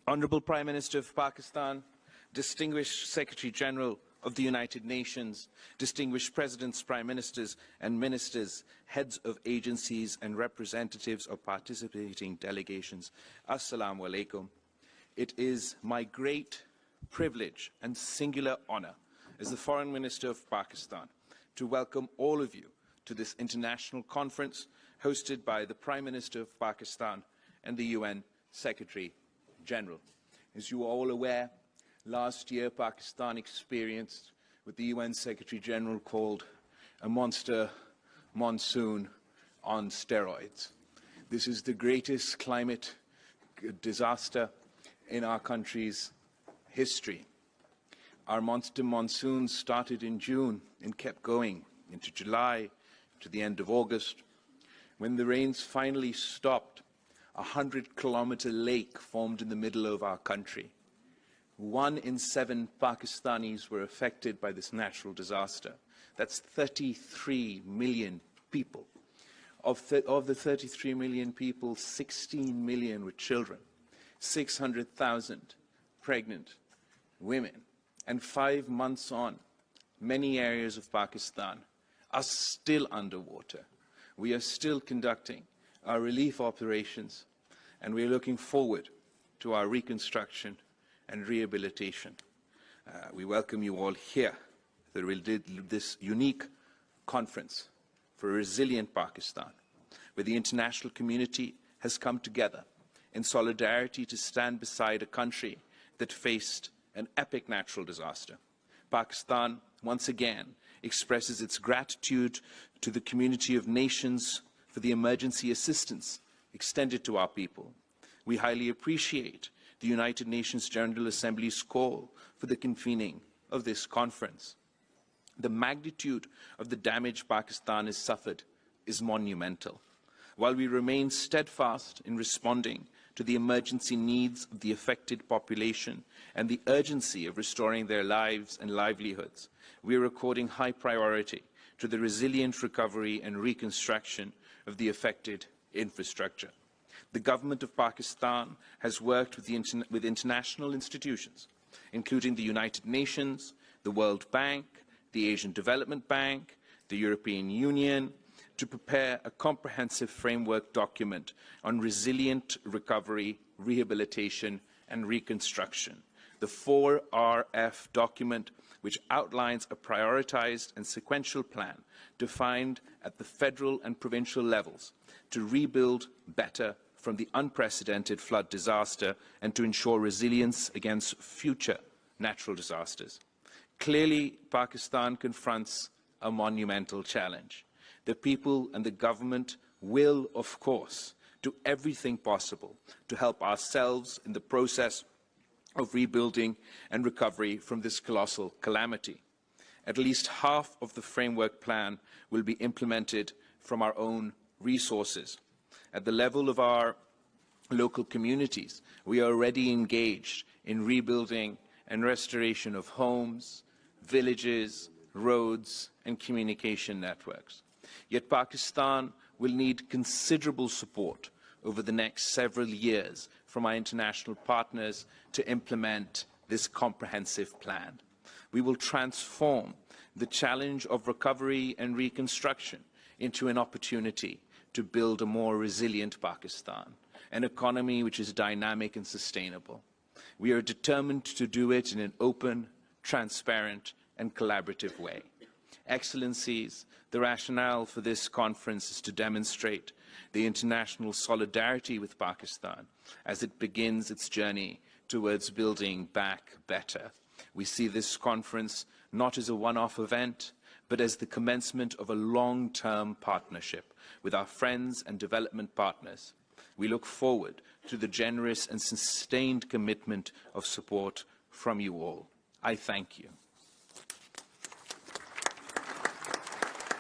Honourable Prime Minister of Pakistan, distinguished Secretary General of the United Nations, distinguished Presidents, Prime Ministers and Ministers, heads of agencies and representatives of participating delegations, Assalamu alaikum. It is my great privilege and singular honour as the Foreign Minister of Pakistan to welcome all of you to this international conference hosted by the Prime Minister of Pakistan and the UN Secretary General. As you are all aware, last year Pakistan experienced what the UN Secretary General called a monster monsoon on steroids. This is the greatest climate disaster in our country's history. Our monster monsoon started in June and kept going into July, to the end of August. When the rains finally stopped, a 100-kilometer lake formed in the middle of our country. 1 in 7 Pakistanis were affected by this natural disaster. That's 33 million people. Of the 33 million people, 16 million were children, 600,000 pregnant women. And 5 months on, many areas of Pakistan are still underwater. We are still conducting our relief operations, and we are looking forward to our reconstruction and rehabilitation. We welcome you all here at this unique conference for a resilient Pakistan, where the international community has come together in solidarity to stand beside a country that faced an epic natural disaster. Pakistan, once again, expresses its gratitude to the community of nations for the emergency assistance extended to our people. We highly appreciate the United Nations General Assembly's call for the convening of this conference. The magnitude of the damage Pakistan has suffered is monumental. While we remain steadfast in responding to the emergency needs of the affected population and the urgency of restoring their lives and livelihoods, we are according high priority to the resilient recovery and reconstruction of the affected infrastructure. The government of Pakistan has worked with international institutions, including the United Nations, the World Bank, the Asian Development Bank, the European Union, to prepare a comprehensive framework document on resilient recovery, rehabilitation and reconstruction. The 4RF document, which outlines a prioritized and sequential plan defined at the federal and provincial levels to rebuild better from the unprecedented flood disaster and to ensure resilience against future natural disasters. Clearly, Pakistan confronts a monumental challenge. The people and the government will, of course, do everything possible to help ourselves in the process of rebuilding and recovery from this colossal calamity. At least half of the framework plan will be implemented from our own resources. At the level of our local communities, we are already engaged in rebuilding and restoration of homes, villages, roads, and communication networks. Yet Pakistan will need considerable support over the next several years from our international partners to implement this comprehensive plan. We will transform the challenge of recovery and reconstruction into an opportunity to build a more resilient Pakistan, an economy which is dynamic and sustainable. We are determined to do it in an open, transparent, and collaborative way. Excellencies, the rationale for this conference is to demonstrate the international solidarity with Pakistan as it begins its journey towards building back better. We see this conference not as a one-off event, but as the commencement of a long-term partnership with our friends and development partners. We look forward to the generous and sustained commitment of support from you all. I thank you.